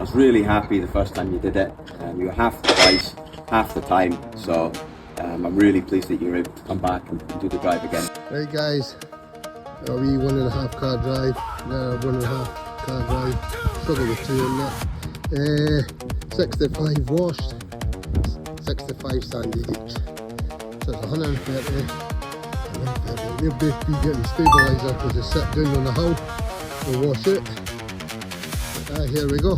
was really happy the first time you did it. You were half the price, half the time, so I'm really pleased that you're able to come back and do the drive again. Right guys, a wee 1.5 car drive, 1.5 car drive, struggle with 2 in that. 65 washed, 65 sanded each. So it's 130. They'll both be getting stabiliser because they sit down on the hull. We'll wash it. Here we go.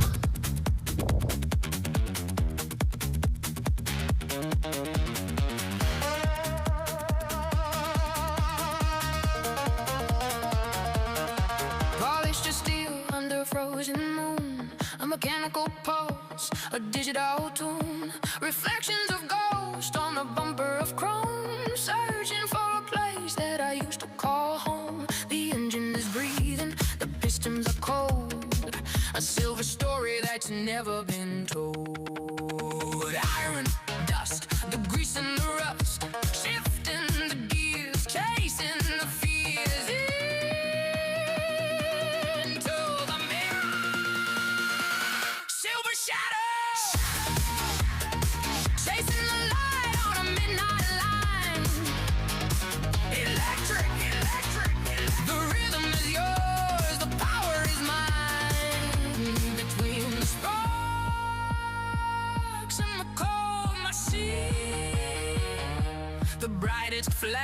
Polished steel under a frozen moon, a mechanical pulse, a digital tune, reflections of ghost on a bumper of chrome, searching for a place that I used to call home. The engine is breathing, the pistons are cold, a silver story that's never been told. Iron, dust, the grease and the rust, shifting the gears, chasing the fears into the mirror. Silver shadows, chasing the light on a midnight line. Electric, electric, electric. The rhythm is yours, the power is mine. Between the sparks and the cold, I see the brightest flash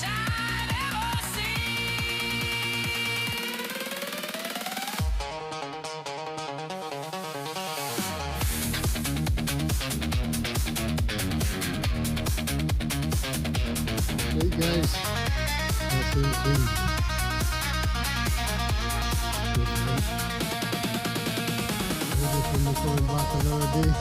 I've ever Right guys, that's it. We're going back another day.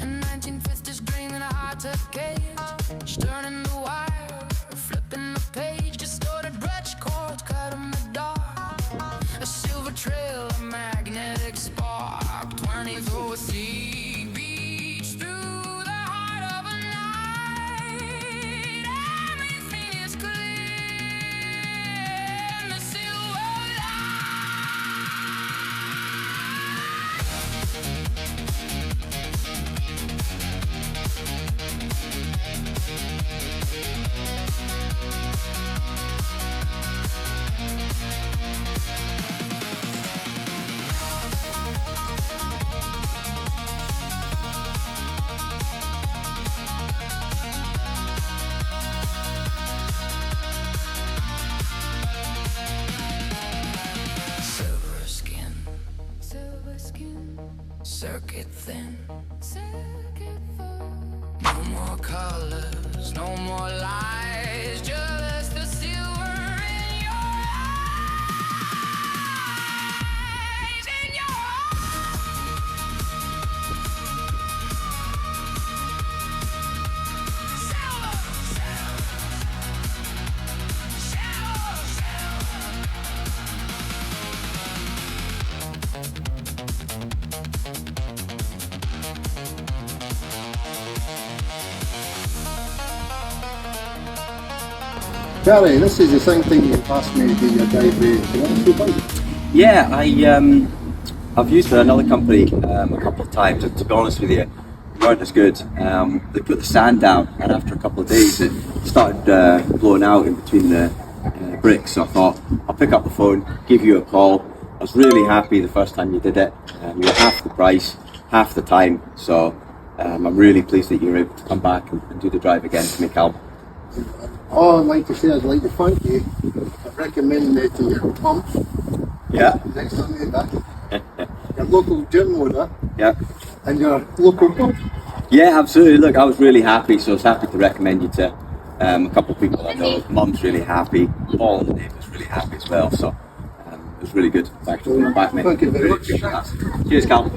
In 1950s dream in a high-tech cage, turning the wire, flipping the page, distorted bridge cords cut in the dark, a silver trail, a magnetic spark, 20 through a sea beach, through the heart of a night, everything is clear in the silver silver skin, circuit thin, no more colors, no more lies, just the silver in your eyes, in your silver, Gary, this is the same thing you asked me to do your drive with. Can I ask you about it? Yeah, I've used another company a couple of times, and to be honest with you, they weren't as good. They put the sand down, and after a couple of days it started blowing out in between the bricks, so I thought I'll pick up the phone, give you a call. I was really happy the first time you did it. You were half the price, half the time, so I'm really pleased that you're able to come back and do the drive again to make help. All I'd like to say is I'd like to thank you for recommending it to your pump. Yeah. Next time you're back. Your local gym owner. Yeah. And your local pump. Yeah, absolutely. Look, I was really happy, so I was happy to recommend you to a couple of people I know. Mum's really happy. Paul and the neighbours really happy as well. So it was really good. Thanks for coming back, mate. Thank you very Really much. appreciate that. Cheers, Cal.